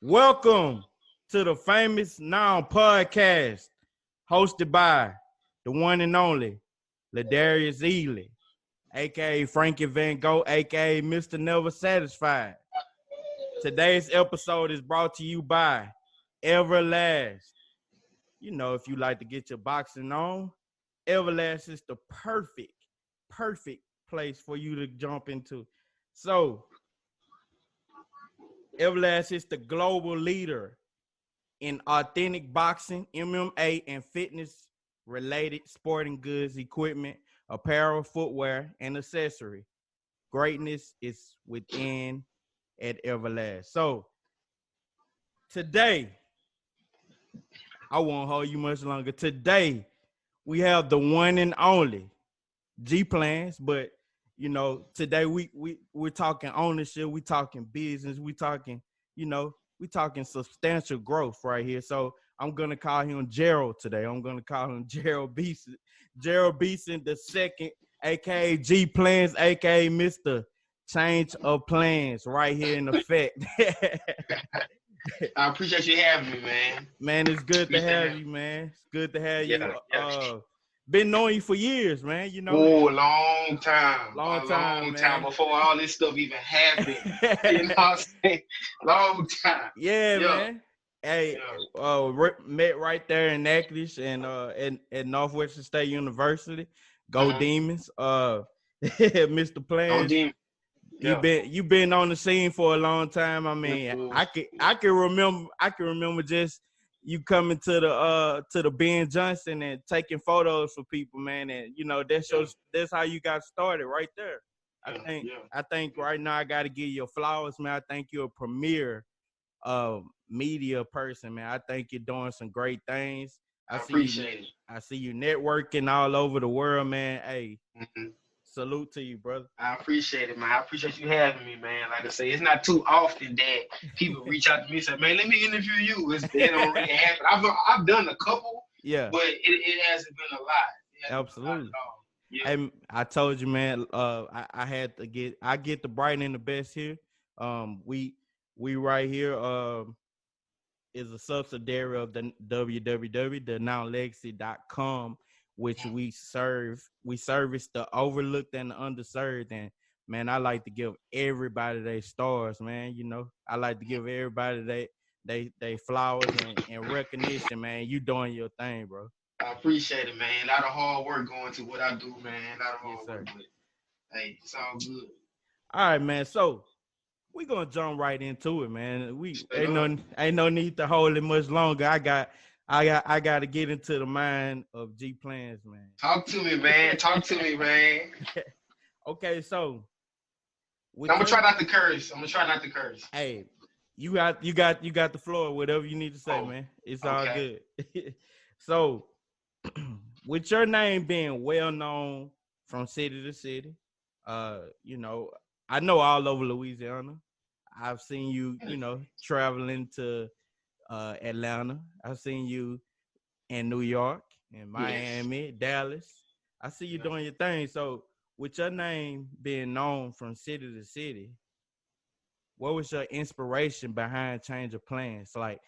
Welcome to the Famous Now podcast, hosted by the one and only Ladarius Ely, aka Frankie Van Gogh, aka Mr. Never Satisfied. Today's episode is brought to you by Everlast. You know, if you like to get your boxing on, Everlast is the perfect place for you to jump into. So, Everlast is the global leader in authentic boxing, MMA, and fitness related sporting goods, equipment, apparel, footwear, and accessory. Greatness is within at Everlast. So today, I won't hold you much longer. Today, we have the one and only Planz, but today we're talking ownership, we talking business, we talking substantial growth right here. So I'm gonna call him Gerald today. I'm gonna call him Gerald Besant II, aka Planz, aka Mr. Change of Plans, right here in effect. I appreciate you having me, man. Man, it's good to have you, man. It's good to have you. Yeah. Been knowing you for years, man. You know, Oh, a long time. long A time, long man. time before all this stuff even happened. You know what I'm saying? Long time. Yeah, man. Hey, met right there in Natchitoches and at Northwestern State University. Go Demons. Mr. Planz, you've been on the scene for a long time. I mean, I can remember just you coming to the Ben Johnson and taking photos for people, man. And that's how you got started right there. I think right now I gotta give you flowers, man. I think you're a premier media person, man. I think you're doing some great things. I appreciate it. I see you networking all over the world, man. Hey, salute to you, brother. I appreciate it, man. I appreciate you having me, man. Like I say, it's not too often that people reach out to me and say, man, let me interview you. It don't really happen. I've done a couple, but it hasn't been a lot. Absolutely. Hey, I told you, man. I had to get the bright and the best here. We right here is a subsidiary of the www.nowlegacy.com, which we service the overlooked and the underserved. And man, I like to give everybody their stars, man. You know, I like to give everybody they flowers and recognition, man. You doing your thing, bro. I appreciate it, man. A lot of hard work going to what I do, man. A lot of hard work. But, hey, it's all good. All right, man. So we gonna jump right into it, man. We ain't no need to hold it much longer. I got to get into the mind of Planz, man. Talk to me, man. Okay, so I'm gonna try not to curse. Hey, you got the floor. Whatever you need to say, man. It's all good. So, with your name being well known from city to city, I know all over Louisiana. I've seen you, traveling to Atlanta. I've seen you in New York, in Miami, Dallas. I see you doing your thing. So with your name being known from city to city, what was your inspiration behind Change of Plans? Like,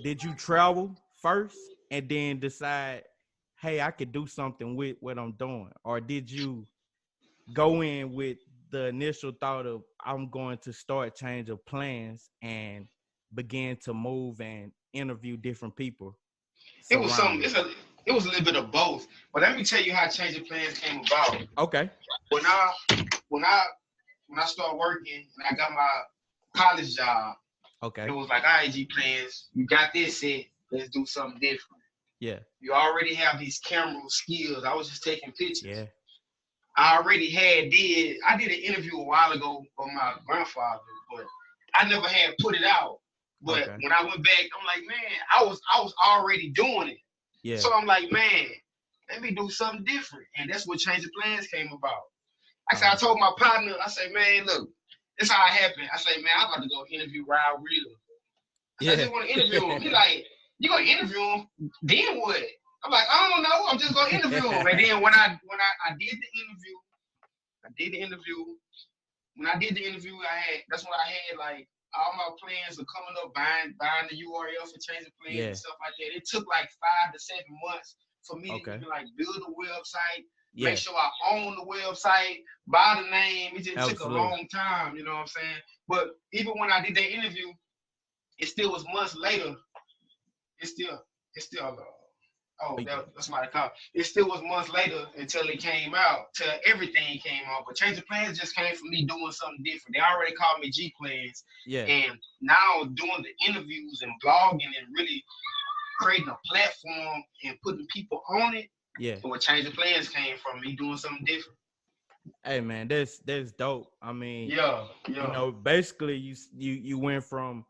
did you travel first and then decide, hey, I could do something with what I'm doing? Or did you go in with the initial thought of I'm going to start Change of Plans and begin to move and interview different people? It was it was a little bit of both. But let me tell you how Change of Plans came about. Okay. When I started working and I got my college job, it was like, all right, Plans, you got this set. Let's do something different. Yeah. You already have these camera skills. I was just taking pictures. Yeah. I did an interview a while ago for my grandfather, but I never had put it out. But when I went back, I'm like, man, I was already doing it. Yeah. So I'm like, man, let me do something different. And that's what Change of Plans came about. I told my partner, I said, man, look, this how it happened. I said, man, I'm about to go interview Ryan Real. I just want to interview him. He like, you gonna interview him? Then what? I'm like, I don't know. I'm just gonna interview him. And then when I did the interview, that's when I had like all my plans are coming up, buying the URL for changing plans Yeah. and stuff like that. It took like 5 to 7 months for me to Okay. even like build a website, make Yeah. sure I own the website, buy the name. It just took a Absolutely. long time, you know what I'm saying? But even when I did that interview, it still was months later. It's still that's my call. It still was months later until it came out, till everything came out. But Change of Plans just came from me doing something different. They already called me G Plans, Yeah. and now doing the interviews and blogging and really creating a platform and putting people on it. Yeah. And what Change of Plans came from me doing something different. Hey man, that's dope. I mean, Yeah, yeah. basically you went from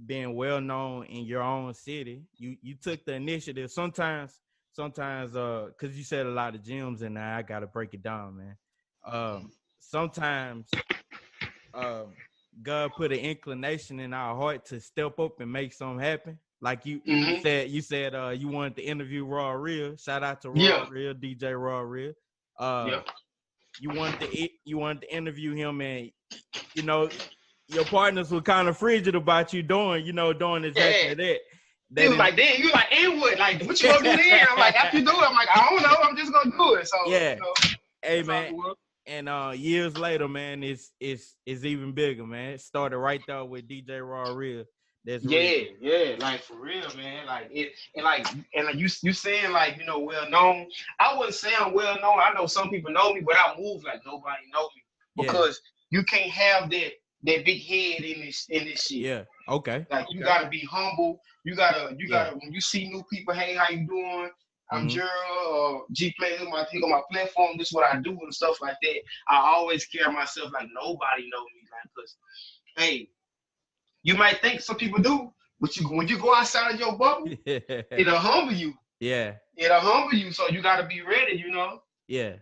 being well known in your own city. You took the initiative. Sometimes because you said a lot of gyms, and I gotta break it down, man. Sometimes God put an inclination in our heart to step up and make something happen. Like you Mm-hmm. said you wanted to interview Raw Real. Shout out to Raw Yeah, Real, DJ Raw Real. Uh, yeah. you wanted to interview him, and you know your partners were kind of frigid about you doing Yeah. exactly that. He That was is, like, damn, you like, and what? Like, what you gonna do then? I'm like, after you do it, I'm like, I don't know. I'm just gonna do it. So, yeah. Hey that's how man, it works. and years later, man, it's even bigger, man. It started right there with DJ Raw Real. That's real. Yeah, like for real, man. Like it, and like you saying like well known. I wouldn't say I'm well known. I know some people know me, but I move like nobody know me Yeah, because you can't have that big head in this shit. yeah. Okay. Like you gotta be humble. You gotta when you see new people, hey, how you doing? I'm Mm-hmm. Gerald, G Play on my platform. This is what I do and stuff like that. I always carry myself like nobody know me, like, cause hey, you might think some people do, but when you go outside of your bubble, it'll humble you. Yeah, It'll humble you. So you gotta be ready, yeah.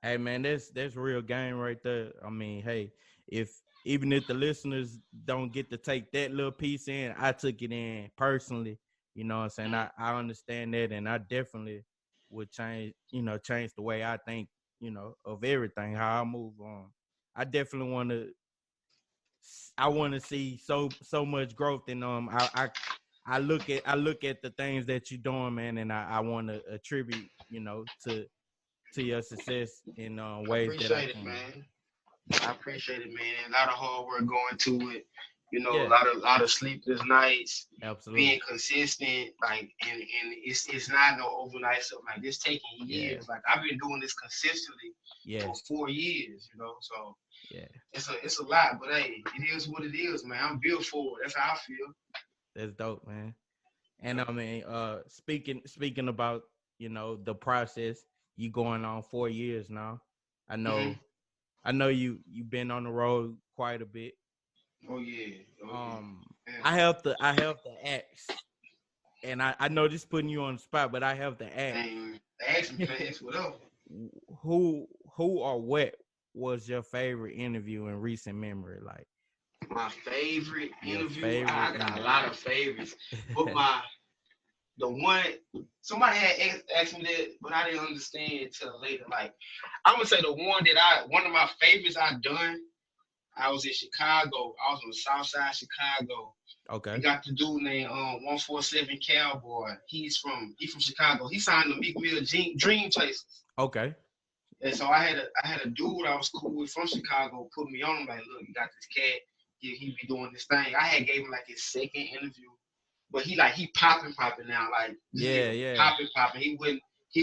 Hey man, that's real game right there. I mean, hey, if even if the listeners don't get to take that little piece in, I took it in personally. You know what I'm saying? I understand that, and I definitely would change the way I think, of everything, how I move on. I definitely want to see so much growth in I look at the things that you're doing, man, and I want to attribute, to your success in I ways that I appreciate it, can. man. I appreciate it, man. A lot of hard work going to it. A Yeah, lot of sleepless nights, absolutely. being consistent, like and it's not no overnight stuff. Like this taking Yeah, years. Like I've been doing this consistently yeah, for 4 years, So yeah. it's a lot, but hey, it is what it is, man. I'm built for it. That's how I feel. That's dope, man. And Yeah. I mean, speaking about the process, you going on 4 years now. I hmm know, you've been on the road quite a bit. Oh yeah. Oh Um, yeah. I have to ask, and I know this putting you on the spot, but I have to ask, And action plans, whatever. who or what was your favorite interview in recent memory? Like My favorite your interview, favorite I got a interview. lot of favorites, but the one somebody had asked me that, but I didn't understand until later. Like I'm gonna say one of my favorites I done. I was in Chicago. I was on the south side of Chicago. We Okay. got the dude named 147 Cowboy. He from Chicago. He signed the Meek Mill Dream Chasers. Okay. And so I had a dude I was cool with from Chicago put me on him like, look, you got this cat. He be doing this thing. I had gave him like his second interview, but he popping now. Like this Yeah, nigga yeah. popping. He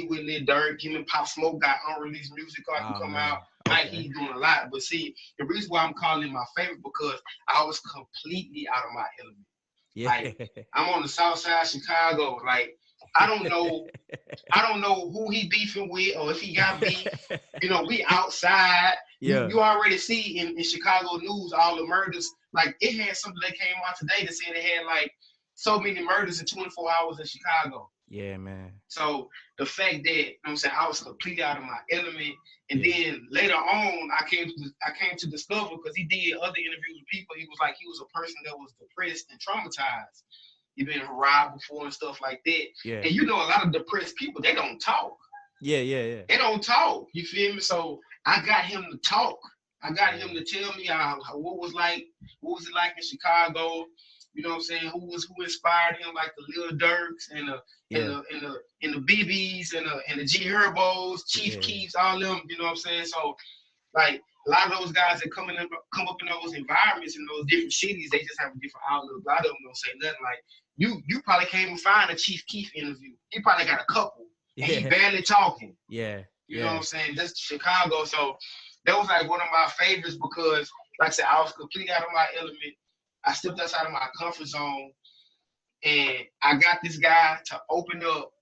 went in Dirk. Him and Pop Smoke got unreleased music like Oh come out. man. Like Okay. he's doing a lot. But see, the reason why I'm calling him my favorite because I was completely out of my element. Yeah. Like I'm on the south side of Chicago. Like I don't know. I don't know who he beefing with or if he got beef. We outside. You Yeah. you already see in Chicago news all the murders. Like it had something that came out today that said it had like so many murders in 24 hours in Chicago. Yeah, man. So the fact that I'm saying I was completely out of my element, and Yeah. then later on I came to discover because he did other interviews with people. He was like he was a person that was depressed and traumatized. He been robbed before and stuff like that. Yeah. And a lot of depressed people they don't talk. Yeah. Yeah. Yeah. They don't talk. You feel me? So I got him to talk. I got him to tell me what was it like in Chicago. You know what I'm saying? Who inspired him, like the Lil Durks and Yeah. the BBs and the G Herbos, Chief Yeah. Keefs, all them. You know what I'm saying? So like a lot of those guys that come up in those environments in those different cities, they just have a different outlook. A lot of them don't say nothing. Like you probably can't even find a Chief Keef interview. He probably got a couple, and he Yeah. barely talking. Yeah. You know what I'm saying? Just Chicago. So that was like one of my favorites because, like I said, I was completely out of my element. I stepped outside of my comfort zone, and I got this guy to open up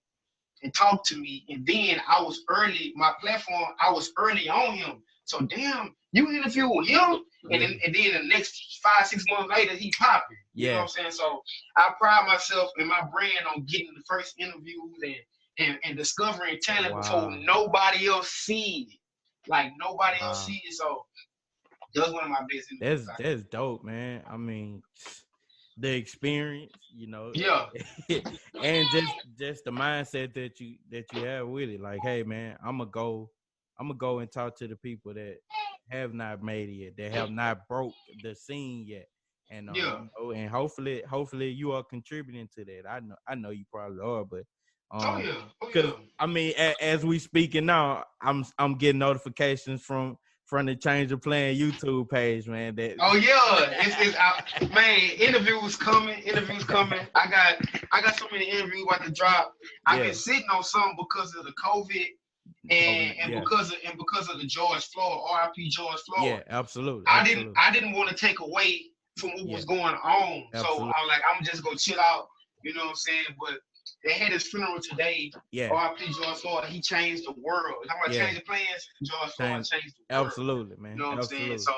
and talk to me. And then I was early, my platform, I was early on him. So damn, you interview with him, and then the next 5-6 months later, he popping. You know what I'm saying? So I pride myself in my brand on getting the first interviews and discovering talent before nobody else see it. Like nobody else see it. So that was one of my best interviews. That's dope, man. I mean, the experience, Yeah. and just the mindset that you have with it. Like, hey, man, I'm gonna go and talk to the people that have not made it yet, that have not broke the scene yet, and and hopefully you are contributing to that. I know you probably are, but because I mean, as we speaking now, I'm getting notifications from the Change of Plan YouTube page, man. It's man, interviews coming. I got so many interviews about to drop. I've been sitting on some because of the COVID and because of the George Floyd, RIP George Floyd. Yeah, absolutely. I didn't want to take away from what was going on. Absolutely. So I was like, I'm just gonna chill out, you know what I'm saying? But they had his funeral today. Yeah. RIP George Floyd, he changed the world. Talking about changing plans, George Floyd changed the world. Absolutely, man. You know what I'm saying? So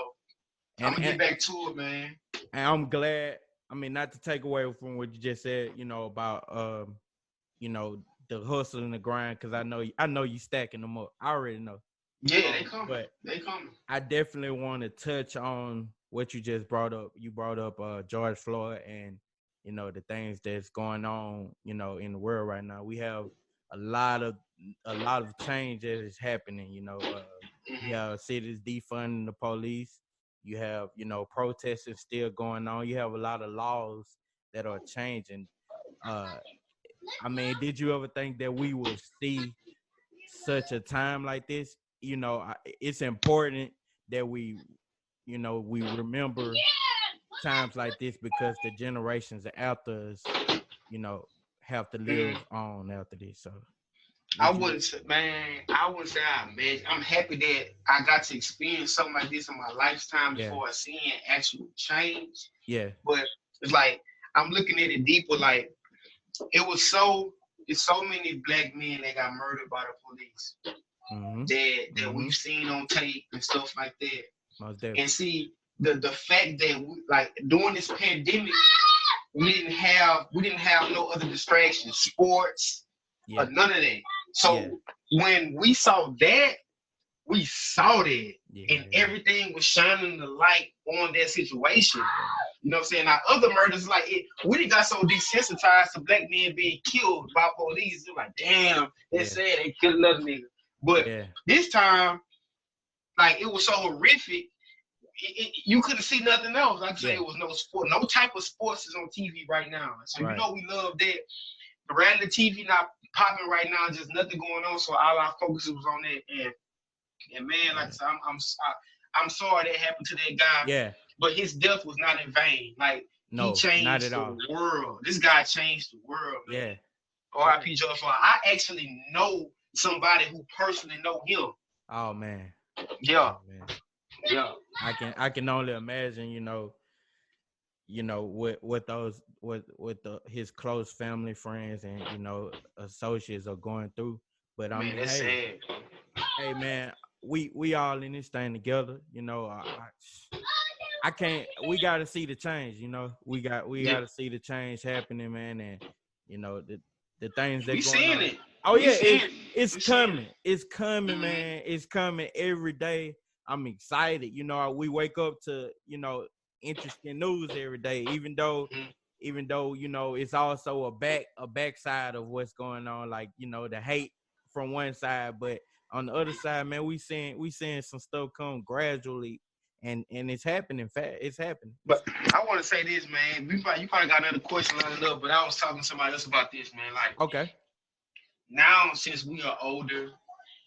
I'm gonna get back to it, man. And I'm glad. I mean, not to take away from what you just said, about the hustle and the grind, because I know you stacking them up. I already know. Yeah, they coming. But I definitely want to touch on what you just brought up. You brought up George Floyd and the things that's going on, in the world right now. We have a lot of change that is happening. You have cities defunding the police. You have protesting still going on. You have a lot of laws that are changing. I mean, did you ever think that we would see such a time like this? It's important that we remember times like this, because the generations after us, have to live on after this. So I wouldn't say I imagine. I'm happy that I got to experience something like this in my lifetime before I seen actual change. Yeah. But it's like I'm looking at it deeper. Like it's so many black men that got murdered by the police that we've seen on tape and stuff like that. And see the fact that like during this pandemic, we didn't have no other distractions, sports, or none of that. So when we saw that, and everything was shining the light on that situation. You know what I'm saying? Now, other murders, like we done got so desensitized to black men being killed by police. They're like, damn, they said they killed another nigga. But this time, like it was so horrific, you couldn't see nothing else. Like I said, it was no sport, no type of sports is on TV right now. So you know we love that. The reality TV not popping right now, just nothing going on. So all our focus was on that. And man, like I said, I'm sorry that happened to that guy. Yeah. But his death was not in vain. Like he changed the world. This guy changed the world, man. Yeah. R.I.P. George Floyd. I actually know somebody who personally know him. Oh man. Yeah. Oh, man. Yeah. I can only imagine, his close family, friends, and associates are going through. But I mean, that's sad. Hey man, we all in this thing together. I can't. We got to see the change. We got to see the change happening, man. And the things that we going seeing on. it. Oh yeah, it's coming. It's coming, man. It's coming every day. I'm excited. We wake up to interesting news every day, even though it's also a backside of what's going on, like the hate from one side, but on the other side, man, we seeing some stuff come gradually and it's happening. It's happening. But I want to say this, man. You probably got another question lined up, but I was talking to somebody else about this, man. Like, Okay. now, since we are older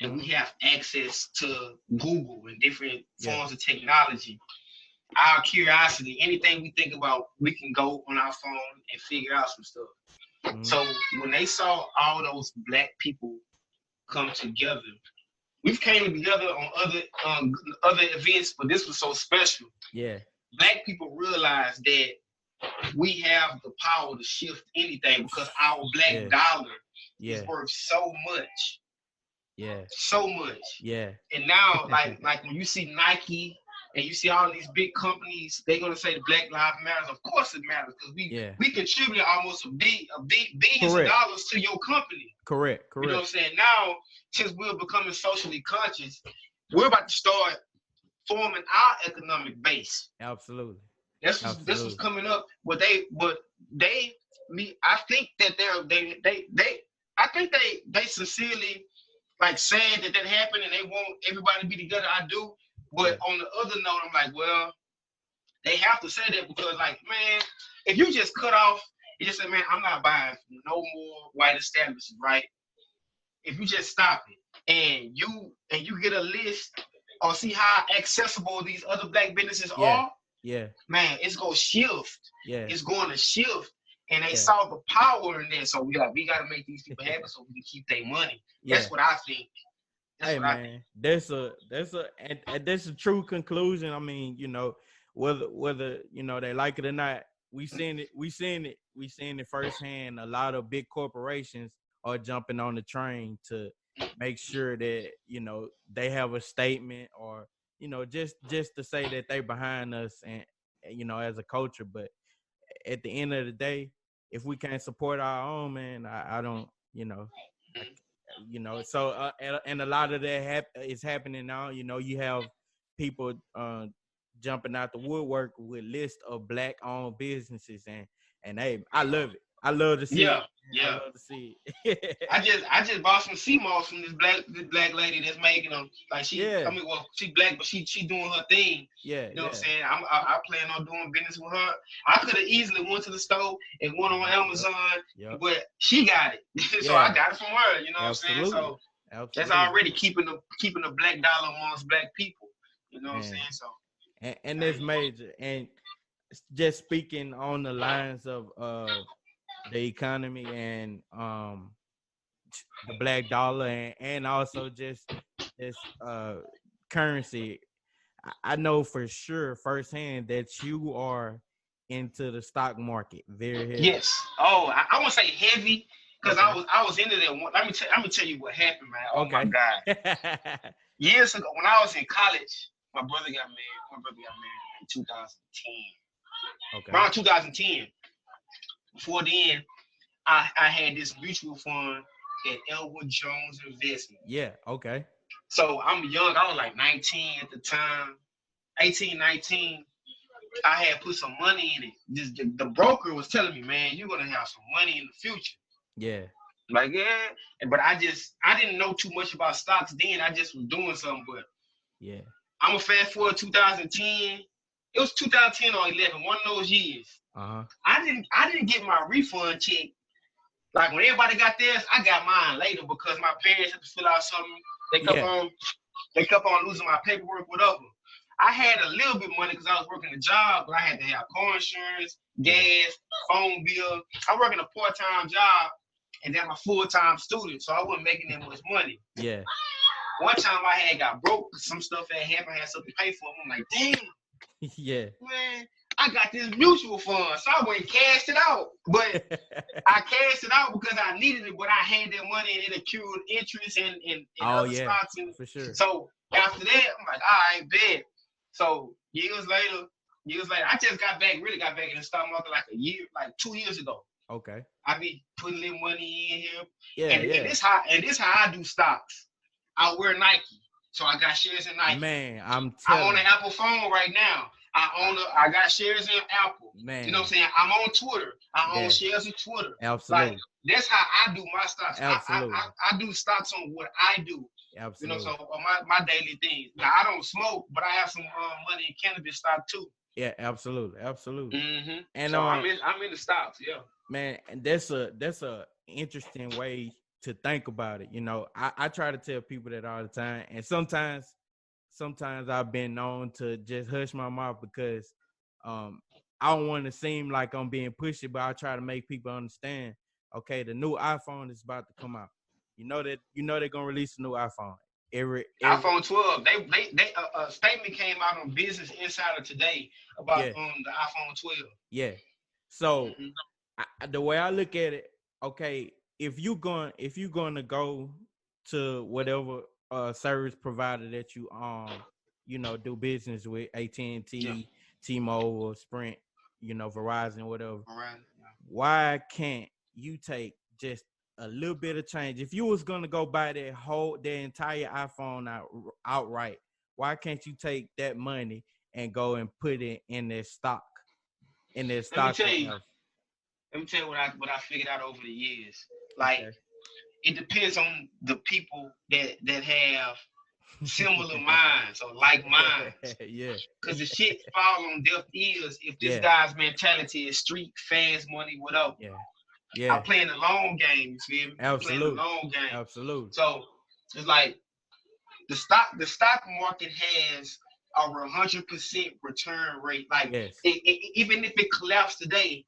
and we Mhm. have access to Google and different Yeah. forms of technology, our curiosity, anything we think about, we can go on our phone and figure out some stuff. Mhm. So when they saw all those black people come together, we've came together on other events, but this was so special. Yeah. Black people realized that we have the power to shift anything because our black Yeah. dollar is Yeah. worth so much, Yeah. so much. Yeah. And now, like when you see Nike and you see all these big companies, they're gonna say the Black Lives Matter. Of course, it matters because Yeah. we contribute almost billions of Correct. dollars to your company. Correct. You know what I'm Correct. saying? Now, since we're becoming socially conscious, we're about to start forming our economic base. Absolutely. This was Absolutely. coming up, but I think that I think they sincerely like saying that happened and they want everybody to be together. I do, but Yeah. on the other note, I'm like, well, they have to say that because, like, man, if you just cut off, you just say, man, I'm not buying no more white establishments, right? If you just stop it and you get a list or see how accessible these other black businesses Yeah. are, Yeah. man, it's gonna shift. Yeah. It's going to shift. And they Yeah. saw the power in there. So we gotta make these people happy so we can keep their money. Yeah. That's what I think. Hey man, that's a true conclusion. I mean, whether they like it or not, we seeing it firsthand. A lot of big corporations are jumping on the train to make sure that they have a statement, or just to say that they behind us, and as a culture. But at the end of the day, if we can't support our own, man, I don't, I, so and a lot of that is happening now. You have people jumping out the woodwork with lists of black owned businesses, and hey, I love it. I love to see it. I Yeah. love to see it. I just bought some sea moss from this black lady that's making them. Like Yeah. She black, but she doing her thing. Yeah. You know what I'm saying? I plan on doing business with her. I could have easily went to the store and went on Amazon, but she got it. So I got it from her. You know what I'm saying? So that's already keeping the black dollar amongst black people. You know what I'm saying? So and that's major. And just speaking on the lines of the economy and the black dollar, and also just this currency, I know for sure firsthand that you are into the stock market very heavy. Yes. Oh, I won't say heavy because I was into that one. Let me tell you what happened, man. Oh my God. Years ago, when I was in college, my brother got married in 2010. Okay. Around 2010. Before then, I had this mutual fund at Elwood Jones Investment. Yeah. Okay. So I'm young. I was like 19 at the time, 18, 19. I had put some money in it. The broker was telling me, man, you're gonna have some money in the future. Yeah. Like, yeah. But I didn't know too much about stocks then. I just was doing something. But yeah, I'm gonna fast forward 2010. It was 2010 or 11, one of those years. I didn't get my refund check. Like when everybody got theirs, I got mine later because my parents had to fill out something. They kept on losing my paperwork, whatever. I had a little bit of money because I was working a job, but I had to have car insurance, gas, phone bill. I'm working a part-time job, and then I'm a full-time student, so I wasn't making that much money. Yeah. One time I had got broke because some stuff had happened, I had something to pay for. I'm like, damn. Yeah. Man, I got this mutual fund, so I went and cashed it out. But I cashed it out because I needed it, but I had that money and it accrued interest and other stocks. And for sure. So after that, I'm like, all right, bet. So years later, I just really got back in the stock market like 2 years ago. Okay. I be putting little money in here. Yeah, and this how I do stocks. I wear Nike. So I got shares in Nike. Man, I'm on the Apple phone right now. I got shares in Apple. Man. You know what I'm saying? I'm on Twitter. I own Yeah. shares of Twitter. Absolutely. Like that's how I do my stocks. Absolutely. I do stocks on what I do. Absolutely. You know, so on my daily things. Now I don't smoke, but I have some money in cannabis stock too. Yeah, absolutely. Absolutely. Mm-hmm. And so I'm in the stocks, yeah. Man, and that's a interesting way to think about it. You know, I try to tell people that all the time, and sometimes I've been known to just hush my mouth because I don't want to seem like I'm being pushy, but I try to make people understand. Okay, the new iPhone is about to come out. You know they're gonna release a new iPhone. Every iPhone 12. They a statement came out on Business Insider today about yeah, the iPhone 12. yeah. So Mm-hmm. the way I look at it, okay, if you're gonna go to whatever service provider that you know, do business with, AT&T, Yeah. T-Mobile, Sprint, you know, Verizon, whatever. All right. Yeah. Why can't you take just a little bit of change? If you was gonna go buy the entire iPhone outright, why can't you take that money and go and put it in their stock? In their stock. Let me tell you what I figured out over the years. Like Okay. it depends on the people that have similar minds or like minds. Yeah. Cause the shit fall on deaf ears if this guy's mentality is street, fast money, whatever. Yeah. Yeah. I'm playing the long game, you feel me? Absolutely. I'm playing the long game. Absolutely. So it's like the stock market has a 100% return rate. Like even if it collapsed today,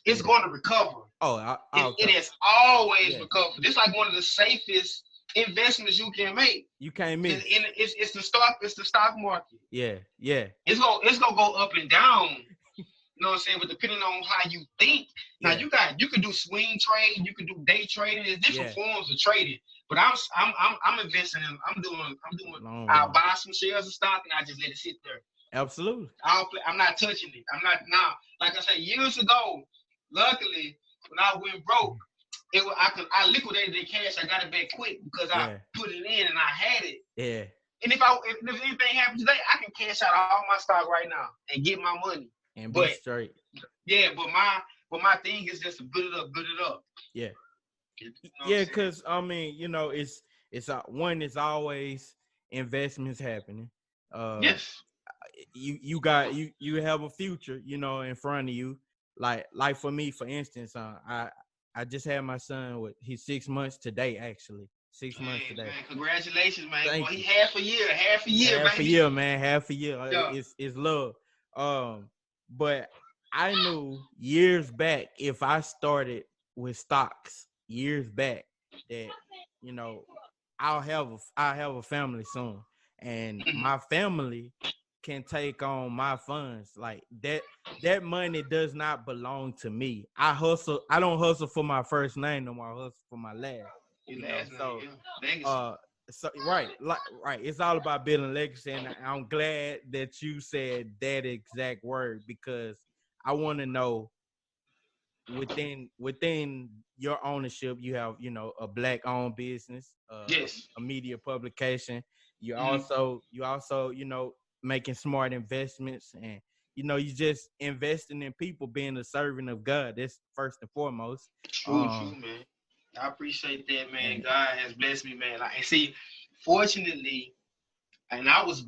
it's going to recover. Oh, it has always recovered. It's like one of the safest investments you can make. You can't miss. It's the stock market. Yeah, yeah. It's gonna go up and down. You know what I'm saying? But depending on how you think, now you can do swing trade, you can do day trading. There's different forms of trading. But I'm investing in. I'm doing. I'll buy some shares of stock and I just let it sit there. Absolutely. I'm not touching it. I'm not now. Like I said years ago, luckily when I went broke, I liquidated the cash. I got it back quick because I put it in and I had it. Yeah. And if anything happens today, I can cash out all my stock right now and get my money. And be straight. Yeah, but my thing is just to build it up. Yeah. You know yeah, because I mean, you know, it's always investments happening. Yes. You have a future, you know, in front of you. Like for me, for instance, I just had my son he's 6 months today, actually. 6 months today. Man, congratulations, man. Thank you. He half a year, man. Half a year. Yeah. It's love. But I knew years back, if I started with stocks years back, that, you know, I'll have a family soon, and my family can take on my funds. Like that money does not belong to me. I don't hustle for my first name no more. I hustle for my last. So right. It's all about building legacy, and I'm glad that you said that exact word, because I want to know within your ownership, you have, you know, a Black-owned business, a media publication. You also, you know, making smart investments, and, you know, you just investing in people, being a servant of God. That's first and foremost. True, man. I appreciate that, man. God has blessed me, man. Like, see, fortunately, and I was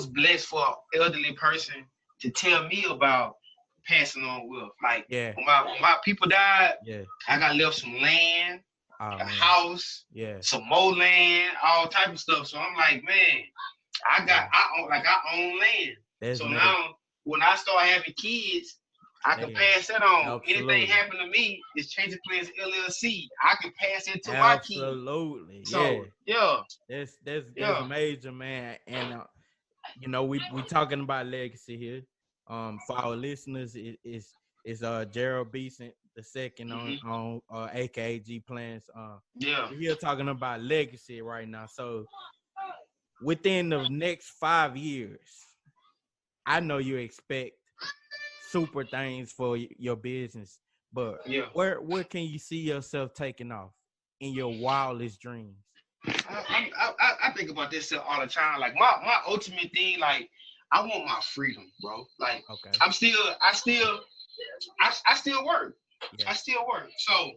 blessed for an elderly person to tell me about passing on wealth. Like when my people died, I got left some land, a house, some more land, all type of stuff. So I'm like, man, I own land. That's so now when I start having kids, I can pass that on. Absolutely. Anything happen to me, it's Changing Planz LLC. I can pass it to my kids. Absolutely. So That's major, man. And you know, we talking about legacy here. For our listeners, it's Gerald Besant II on aka Planz. We're here talking about legacy right now. So within the next 5 years, I know you expect super things for your business, but where can you see yourself taking off in your wildest dreams? I think about this all the time. Like my ultimate thing, like I want my freedom, bro. Like Okay. I still work. Yeah. I still work. So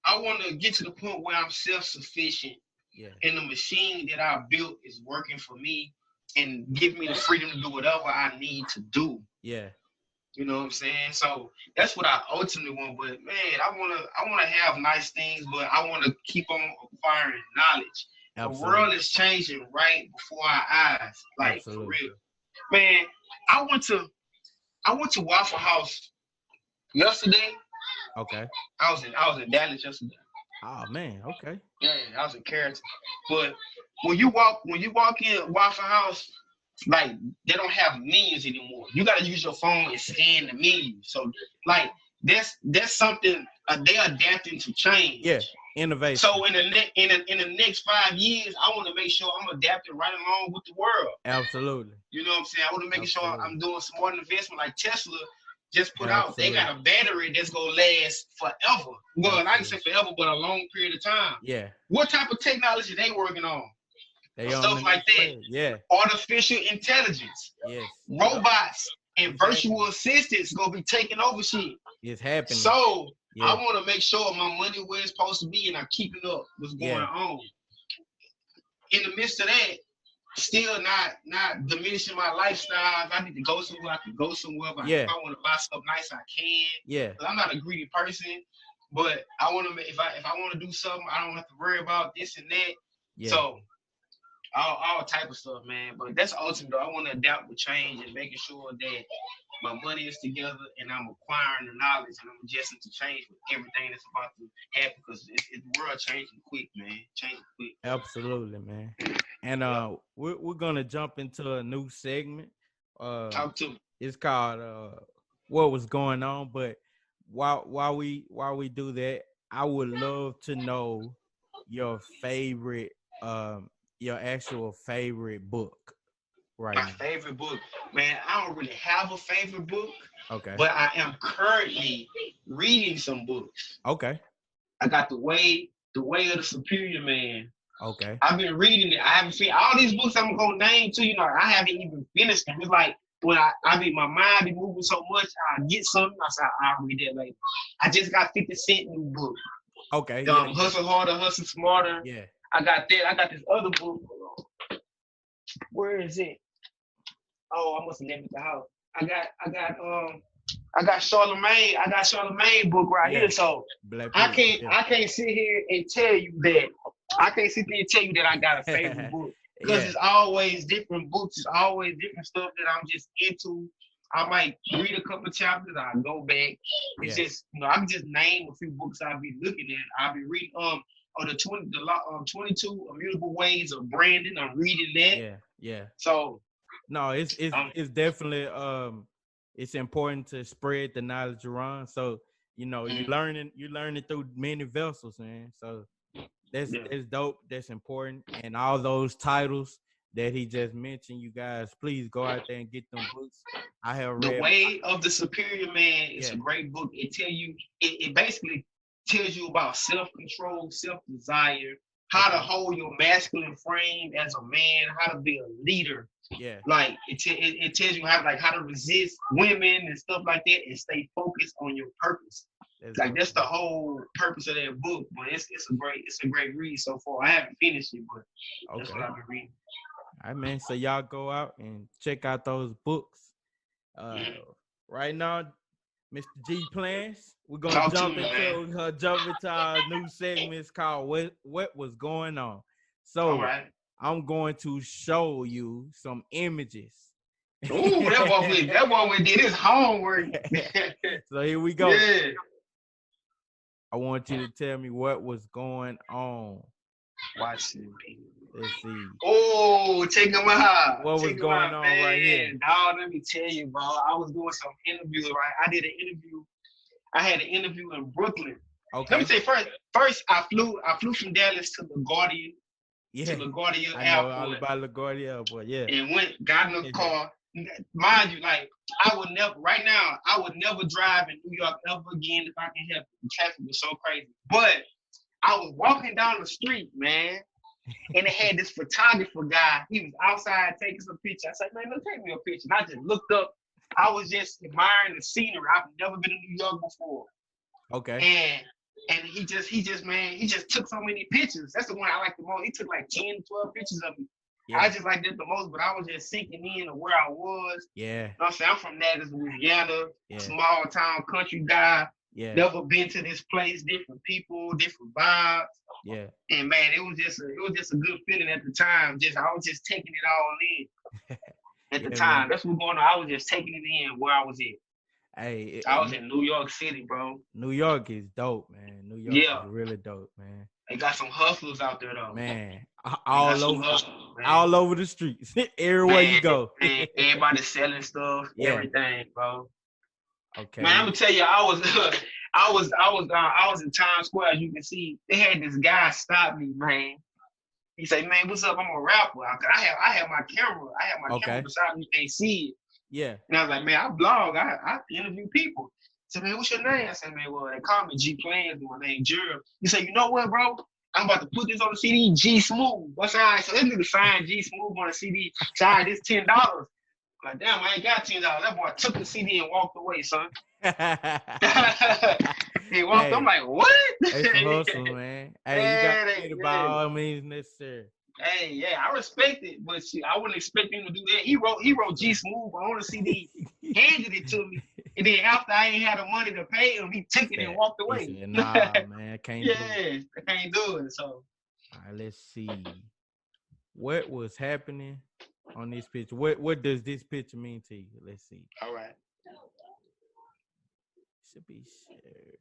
I want to get to the point where I'm self-sufficient Yeah. and the machine that I built is working for me and give me the freedom to do whatever I need to do. Yeah. You know what I'm saying? So that's what I ultimately want. But man, I wanna have nice things, but I wanna keep on acquiring knowledge. The Absolutely. world is changing right before our eyes, like for Absolutely. real. Man, I went to Waffle House yesterday. Okay. I was in Dallas yesterday. Oh man. Okay. Yeah, I was in Carrollton. But when you walk in Waffle House, like they don't have menus anymore. You gotta use your phone and scan the menu. So like that's something they're adapting to Yeah. change. Innovation. So in the next 5 years, I want to make sure I'm adapting right along with the world. Absolutely. You know what I'm saying? I want to make sure Absolutely. I'm doing smart investment like Tesla just put out. They Absolutely. got a battery that's gonna last forever. Well, I can say Absolutely. forever, but a long period of time. Yeah. What type of technology they working on? They on the Stuff like next that. wave. Yeah. Artificial intelligence, Yes. Yep. robots, and It's virtual happening. assistants gonna be taking over shit. It's happening. So I Yeah. want to make sure my money where it's supposed to be and I'm keeping up what's going Yeah. on. In the midst of that, still not diminishing my lifestyle. If I need to go somewhere, I can go somewhere. But if Yeah. I want to buy something nice, I can. Yeah. 'Cause I'm not a greedy person, but I want to. If I want to do something, I don't have to worry about this and that. Yeah. So all type of stuff, man. But that's ultimate. Though. I want to adapt with change and making sure that my money is together and I'm acquiring the knowledge and I'm adjusting to change with everything that's about to happen because the world changing quick, man. Changing quick. Absolutely, man. And Yep. we're gonna jump into a new segment. Talk to me. It's called what was going on. But while we do that, I would love to know your favorite your actual favorite book right My now. favorite book, man. I don't really have a favorite book, Okay. but I am currently reading some books. Okay. I got the Way of the Superior Man. Okay. I've been reading it. I haven't seen all these books I'm gonna name to you. Know, I haven't even finished them. It's like when I mean my mind be moving so much, I get something. I say I'll read that later. I just got 50 Cent new book. Okay. Yeah. Hustle Harder, Hustle Smarter. Yeah. I got that. I got this other book. Where is it? Oh, I must have left it at the house. I got Charlemagne. I got Charlemagne book right Yeah. here. So Black I Peach. can't Yeah. I can't sit here and tell you that. I can't sit there and tell you that I got a favorite book. Because Yeah. it's always different books, it's always different stuff that I'm just into. I might read a couple of chapters, I go back. It's Yeah. just I can just name a few books I'll be looking at. I'll be reading on the 22 Immutable Ways of Brandon. I'm reading that. Yeah. Yeah. So No, it's um it's definitely it's important to spread the knowledge around. So you mhm, learning through many vessels, man. So that's yeah. that's dope. That's important. And all those titles that he just mentioned, you guys, please go out there and get them books. I have The read. Way of the Superior Man is Yeah. a great book. It basically tells you about self-control, self-desire, how to Okay. hold your masculine frame as a man, how to be a leader. Yeah. Like it tells you how to resist women and stuff like that and stay focused on your purpose. That's Like dope. that's the whole purpose of that book. But it's a great read so far. I haven't finished it, but that's what Okay. I've been reading. All right, man. So y'all go out and check out those books. Uh, Mhm. right now, Mr. G Plans. Talk to me, man. We're gonna jump into our new segments called What Was Going On. All So right. I'm going to show you some images. Ooh, that boy did his homework. So here we go. Yeah. I want you to tell me what was going on. Watch it. Let's see. Oh, take him out. What was Take him going out, on right here? man. Dog, let me tell you, bro. I was doing some interviews, right? I had an interview in Brooklyn. Let me Okay. say first I flew from Dallas to Yeah. LaGuardia I know all Airport about LaGuardia Airport. Yeah. and got in a car. Mind you, like I would never drive in New York ever again if I can help it. The traffic was so crazy. But I was walking down the street, man, And it had this photographer guy. He was outside taking some pictures. I said, man, look, take me a picture. And I just looked up. I was just admiring the scenery. I've never been to New York before. Okay. And he just took so many pictures. That's the one I like the most. He took like 10, 12 pictures of me. Yeah. I just liked it the most, but I was just sinking in to where I was. Yeah. You know what I'm saying? I'm from Natchez, Louisiana, small town country guy. Yeah. Never been to this place, different people, different vibes. Yeah. And man, it was just a good feeling at the time. I was just taking it all in at the time. Man. That's what's going on. I was just taking it in where I was at. Hey, I was in New York City, bro. New York is dope, man. New York is really dope, man. They got some hustlers out there, though. Man, all over the streets, everywhere you go. Man, everybody selling stuff, everything, bro. Okay. Man, I'm gonna tell you, I was in Times Square. As you can see, they had this guy stop me, man. He said, "Man, what's up? I'm a rapper. I have my camera. I have my camera beside me. You can't see it." Yeah. And I was like, man, I blog. I interview people. He said, man, what's your name? I said, man, well, they call me G Planz. My name Gerald. He said, you know what, bro? I'm about to put this on the CD, G Smooth. What's all right? So this nigga signed G Smooth on the CD. Sorry, this $10. I'm like, damn, I ain't got $10. That boy took the CD and walked away, son. He walked. Hey, I'm like, what? It's a hustle, man. Hey, you got to get it by all means necessary. Hey, yeah, I respect it, but shit, I wouldn't expect him to do that. He wrote G Smooth on the CD, handed it to me, and then after I ain't had the money to pay him, he took it and walked away. Said, nah, man, I can't do it. I can't do it. So, all right, let's see. What was happening on this picture? What does this picture mean to you? Let's see. All right. Should be shared.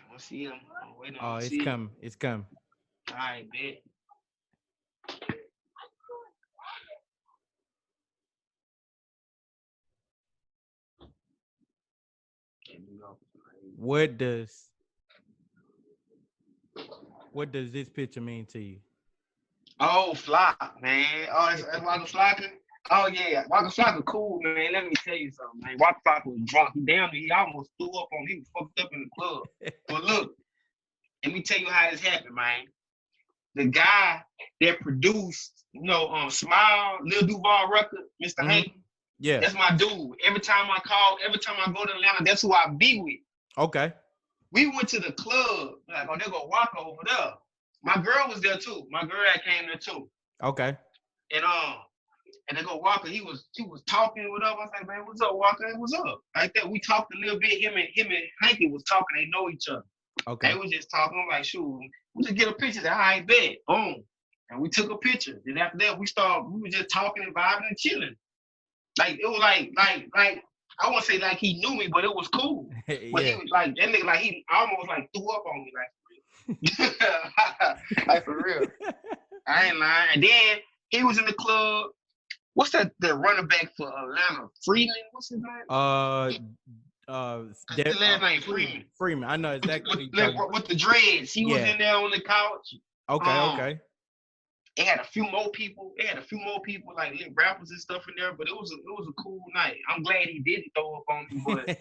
I see him. It's coming. It's coming. All right, bet. What does this picture mean to you? Oh, Flock, man. Oh, that's Waka Flocka? Oh, yeah. Waka Flocka cool, man. Let me tell you something, man. Waka Flocka was drunk. He almost threw up on me. He was fucked up in the club. But look, let me tell you how this happened, man. The guy that produced, Smile, Lil Duval record, Mr. Hank. Yeah. That's my dude. Every time I go to Atlanta, that's who I be with. Okay. We went to the club. Like, there go Waka over there. My girl was there too. My girl came there too. Okay. And they go Waka. He was talking with us. I was like, man, what's up, Waka? What's up? Like that. We talked a little bit. Him and Hanky was talking. They know each other. Okay. They was just talking. I'm like, shoot, we just get a picture. That I bet. Boom. And we took a picture. Then after that, we were just talking and vibing and chilling. Like it was like I won't say like he knew me, but it was cool. But he was like that nigga, like he almost like threw up on me, like like for real. I ain't lying. And then he was in the club. What's the running back for Atlanta? Freeman? What's his name? His last name Freeman. Freeman. I know exactly. With the dreads. He was in there on the couch. Okay. It had a few more people. Like rappers and stuff in there. But it was a cool night. I'm glad he didn't throw up on me, but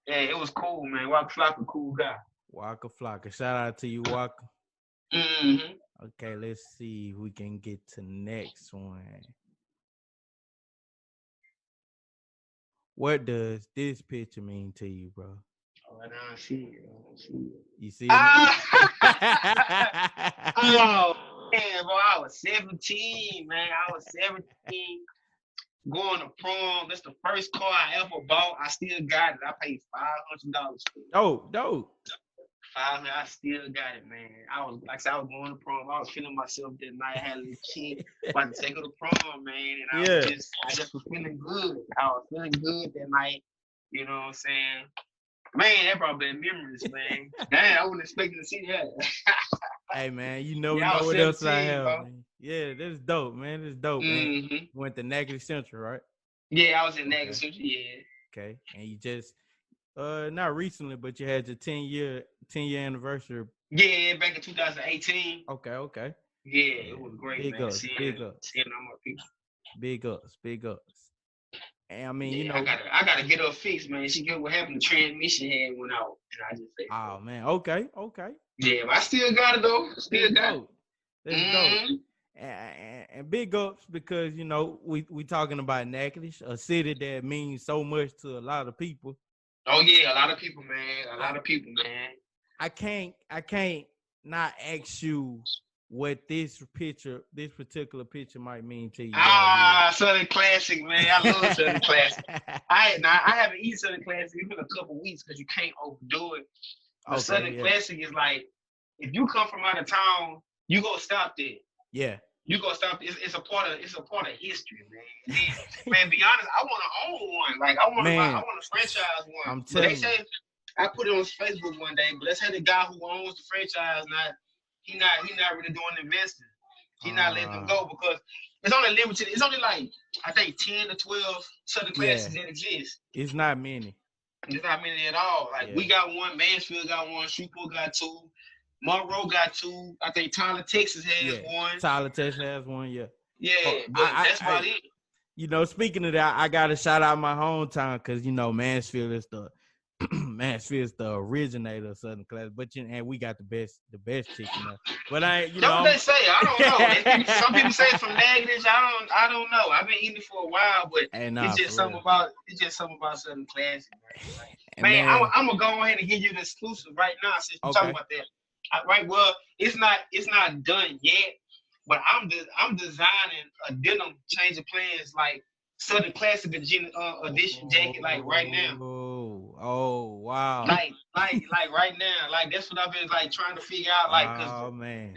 yeah, it was cool, man. Waka Flocka, cool guy. Waka Flocka. Shout out to you, Waka. Mm-hmm. Okay, let's see if we can get to next one. What does this picture mean to you, bro? Oh, I see it. You see it? Oh, man, bro, I was 17, man. Going to prom. That's the first car I ever bought. I still got it. I paid $500 for it. Oh, dope. I still got it, man. I was going to prom. I was feeling myself that night. I had a little kid about to take her to prom, man. And I just was feeling good. I was feeling good that night. You know what I'm saying? Man, that brought back memories, man. Damn, I wasn't expecting to see that. Hey, man, you never know what else I have. Man. Yeah, that's dope, man. That's dope, man. You went to Natchez Central, right? Yeah, I was in Natchez Central, yeah. Okay, and you just, not recently, but you had your 10-year anniversary. Yeah, back in 2018. Okay. Yeah, it was great, man. Big ups. Big ups. And I mean, you Yeah, know, I gotta get her fixed, man. She get what happened. The transmission had went out, and I just said, oh man, okay, okay. yeah, but I still got it though. That's Still got it. dope. That's dope. Mm-hmm. And big ups because you know we talking about Natchitoches, a city that means so much to a lot of people. Oh yeah, a lot of people, man. A I lot of people, man. I can't not ask you what this particular picture might mean to you right here. Ah, Southern Classic, man. I love Southern Classic. I haven't eaten Southern Classic. It's been a couple weeks because you can't overdo it. But Okay, Southern yeah, Classic is like, if you come from out of town, you gonna stop there. yeah. You gonna stop. It's a part of history, man. Man, be honest, I want to own one. Like I want Man, to franchise one. I'm But they telling you. say I put it on Facebook one day. But they say the guy who owns the franchise he not really doing investing. He not letting them go because it's only limited. It's only like I think 10 to 12 Southern classes that exist. It's not many. There's not many at all. Like we got one, Mansfield got one, Shreveport got two, Monroe got two. I think Tyler, Texas has one. Tyler, Texas has one. Yeah. Yeah, but that's about it. You know, speaking of that, I gotta shout out my hometown because you know Mansfield is the Mansfield's the originator of Southern Class, but and we got the best chicken there. But that's what they say. I don't know. Some people say it's from Natchitoches. I don't know. I've been eating it for a while, but it's just something about Southern Classic, man. I'm gonna go ahead and give you the exclusive right now since we're talking about that. Right, well, it's not done yet, but I'm designing a denim change of plans like Southern Classic edition jacket like right now. Oh wow! Like right now, like that's what I've been like trying to figure out. Like, cause man,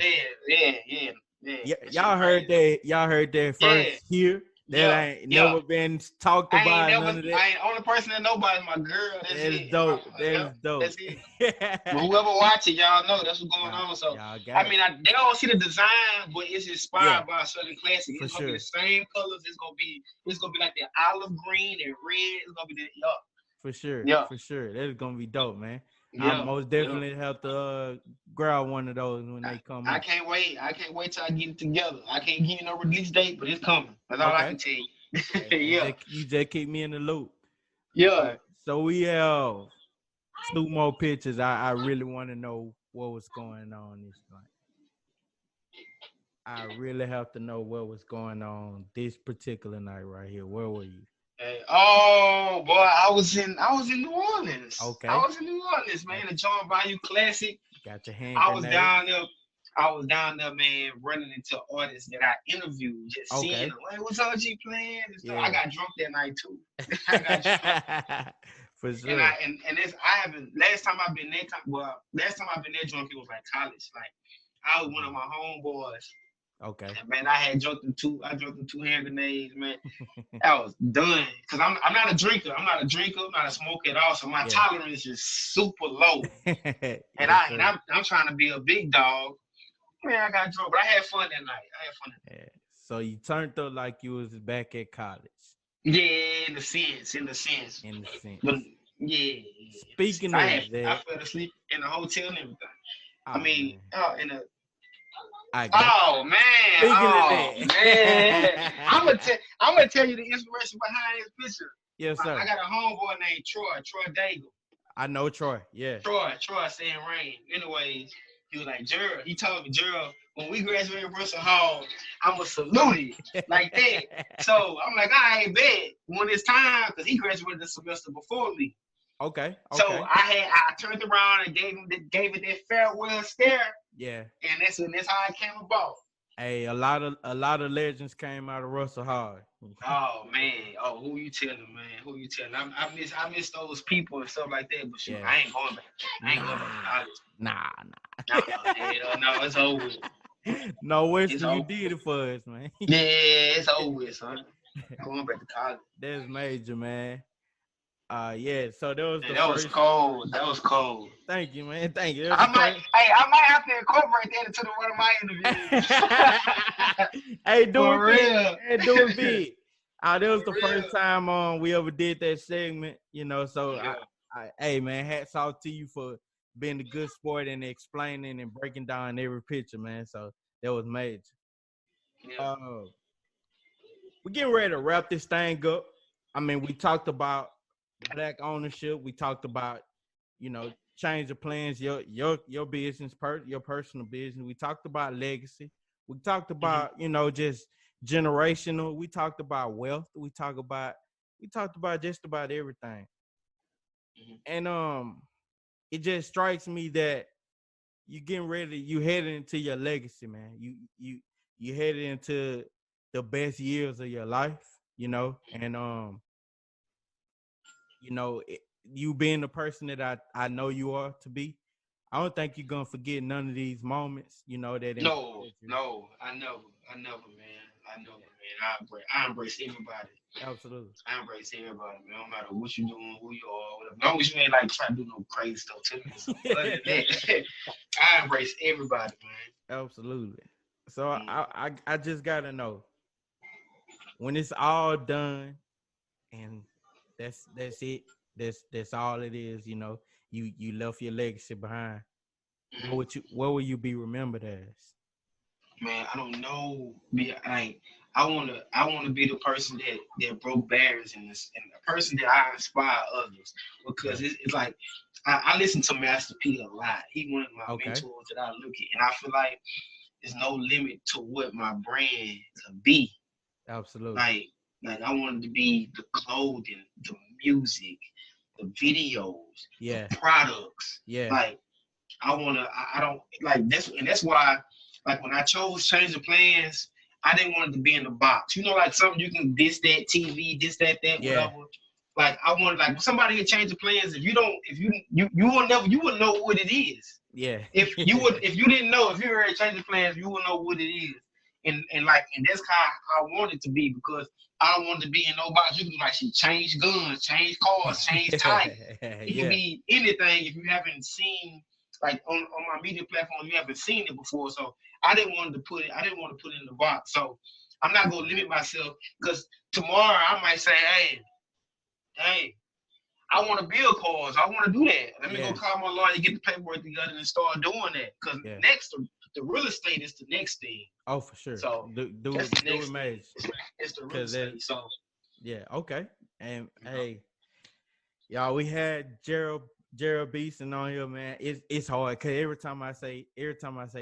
yeah. Y'all heard that first here. That ain't never been talked about. None of that. I ain't only person that know about is my girl. That's it. Dope. That is dope. That's it. But whoever watch it, y'all know that's what's going on. So I mean, they don't see the design, but it's inspired by a Southern Classic. It's gonna be the same colors. It's gonna be like the olive green and red. It's gonna be for sure. Yeah. For sure. That is gonna be dope, man. I most definitely have to grab one of those when they come. I can't wait. I can't wait till I get it together. I can't give you no release date, but it's coming. That's all I can tell you. You just keep me in the loop. Yeah. So we have 2 more pictures. I really want to know what was going on this night. I really have to know what was going on this particular night right here. Where were you? Hey, oh boy, I was in New Orleans. Okay. I was in New Orleans, man. The John Bayou Classic. Got your hand. I was down there, man, running into artists that I interviewed, just seeing them. Like, what's OG playing? I got drunk that night too. I got drunk. For sure. And last time I've been there drunk, it was like college. Like I was one of my homeboys. Okay. And man, I drunk them 2 hand grenades, man. I was done. Cause I'm not a drinker. I'm not a smoker at all. So my tolerance is super low. And I'm trying to be a big dog. Man, I got drunk, but I had fun that night. Yeah. So you turned up like you was back at college. Yeah, in the sense. But yeah. Speaking of that, I fell asleep in the hotel and everything. Oh, in a man. Speaking of that, I'm gonna tell you the inspiration behind this picture. Yes, sir. I got a homeboy named Troy Daigle. I know Troy. Yeah. Troy saying rain. Anyways, he was like, Gerald. He told me, Gerald, when we graduate from Russell Hall, I'ma salute it like that. So I'm like, I bet when it's time, because he graduated the semester before me. Okay. So I turned around and gave it that farewell stare. Yeah. And that's how it came about. Hey, a lot of legends came out of Russell Hall. Oh man, who you telling, man? Who you telling? I miss those people and stuff like that. But shoot, I ain't going back. Going back to college. Nah. No, it's over. No, you did it for us, man. Yeah, it's over, son. Going back to college. That's major, man. So that was cold. That was cold. Thank you, man. Thank you. I might have to incorporate that into one of my interviews. Hey, do it big. That was the first time we ever did that segment, you know. So, hey, man, hats off to you for being a good sport and explaining and breaking down every picture, man. So that was major. Yeah. We're getting ready to wrap this thing up. I mean, we talked about Black ownership. We talked about, change of plans, your business, your personal business. We talked about legacy. We talked about, just generational. We talked about wealth. We talked about just about everything. And it just strikes me that you headed into your legacy, man. You headed into the best years of your life, and you being the person that I know you are to be. I don't think you're gonna forget none of these moments, that No, I never, man. I never, man. I embrace everybody. Absolutely. I embrace everybody, man. No matter what you doing, who you are, whatever. As long as you ain't like trying to do no crazy stuff to me or something. But other than that, I embrace everybody, man. Absolutely. So I just gotta know, when it's all done and that's it. That's all it is, you left your legacy behind. What will you be remembered as? Man, I don't know. I wanna be the person that broke barriers in this, and the person that I inspire others, because it's like I listen to Master P a lot. He one of my mentors that I look at, and I feel like there's no limit to what my brand could be. Absolutely. Like I wanted to be the clothing, the music, the videos, the products. Yeah. Like I don't like that's why, like, when I chose Change the Plans, I didn't want it to be in the box. Like something you can this, that, TV, this, that, whatever. Like I wanted, like, when somebody had Change the Plans, if you wouldn't know what it is. Yeah. If you didn't know, if you heard Change the Plans, you wouldn't know what it is. And that's how I want it to be, because I don't want it to be in no box. You can like change guns, change cars, change tires. It can be anything if you haven't seen, like, on my media platform, you haven't seen it before. So I didn't want to put it in the box. So I'm not gonna limit myself, because tomorrow I might say, hey, I want to build cars. I want to do that. Let me go call my lawyer, get the paperwork together, and start doing that. Because next, the real estate is the next thing. Oh, for sure. So that's the next thing. It's the real estate. So okay. And hey, y'all, we had Gerald Besant on here, man. It's hard, because every time I say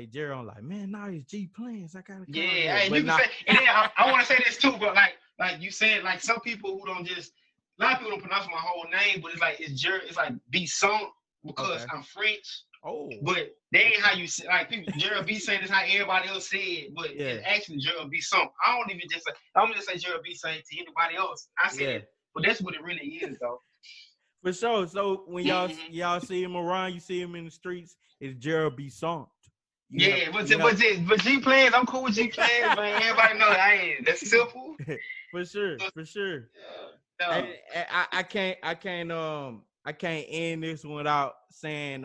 Gerald, I'm like, man, now it's G Planz. I gotta come hey, you can say, and then I want to say this too, but like you said, like, some people who don't just, a lot of people don't pronounce my whole name, but it's like it's like Besant, because I'm French. Oh, but they ain't how you say, like, people. Gerald Besant is how everybody else say it, but it's actually Gerald Besant. I'm gonna just say Gerald Besant to anybody else. I say it, but that's what it really is, though. For sure. So when y'all see him around, you see him in the streets, it's Gerald Besant. But G Planz, I'm cool with G Planz, man. Everybody know that's simple. For sure. I can't end this without saying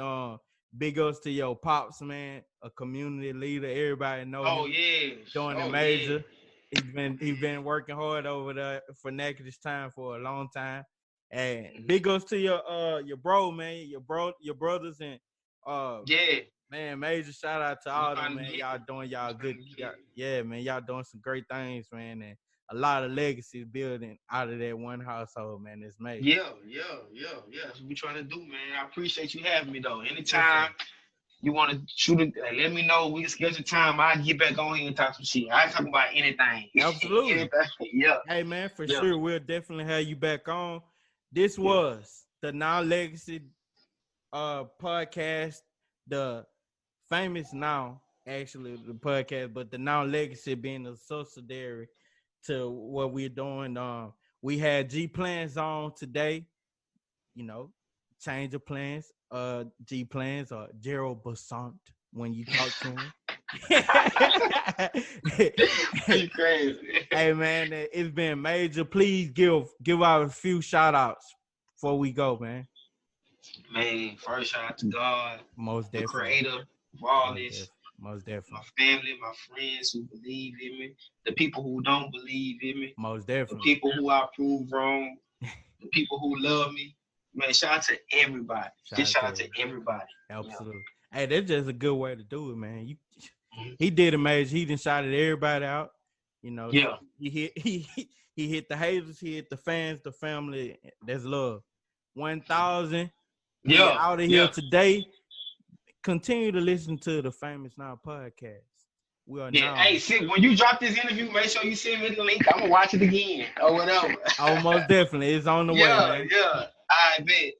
big ups to your pops, man, a community leader. Everybody know him. Doing the major. Yeah. He's been working hard over there for Natchez time for a long time. And big ups to your bro, man, your brothers, and man, major shout out to all them, man. Y'all doing y'all good. Man, y'all doing some great things, man, and a lot of legacy building out of that one household, man. It's made. Yeah. That's what we trying to do, man. I appreciate you having me, though. Anytime you want to shoot it, let me know. We can schedule time. I'll get back on here and talk some shit. I talk about anything. Absolutely. Anything. Hey, man, for sure. We'll definitely have you back on. This was the Now Legacy podcast, the famous Now, actually, the podcast, but the Now Legacy being a subsidiary to what we're doing. We had G Planz on today, change of plans, G Planz, or Gerald Besant when you talk to him. You crazy. Hey, man, it's been major. Please give out a few shout outs before we go, man. Man, first shout out to God, most the definitely, creator of all this. Most definitely. My family, my friends who believe in me, the people who don't believe in me, most definitely, the people who I prove wrong, the people who love me. Man, shout out to everybody. Shout out to everybody. Absolutely. Hey, that's just a good way to do it, man. He did amazing. He done shouted everybody out. He He hit the haters, he hit the fans, the family. That's love. 1,000. We Yeah, out of here yeah. today. Continue to listen to the Famous Now podcast. We are Yeah. now. Hey, see, when you drop this interview, make sure you send me the link. I'm gonna watch it again or whatever. Oh, most definitely. It's on the way, Yeah, man. yeah. I bet.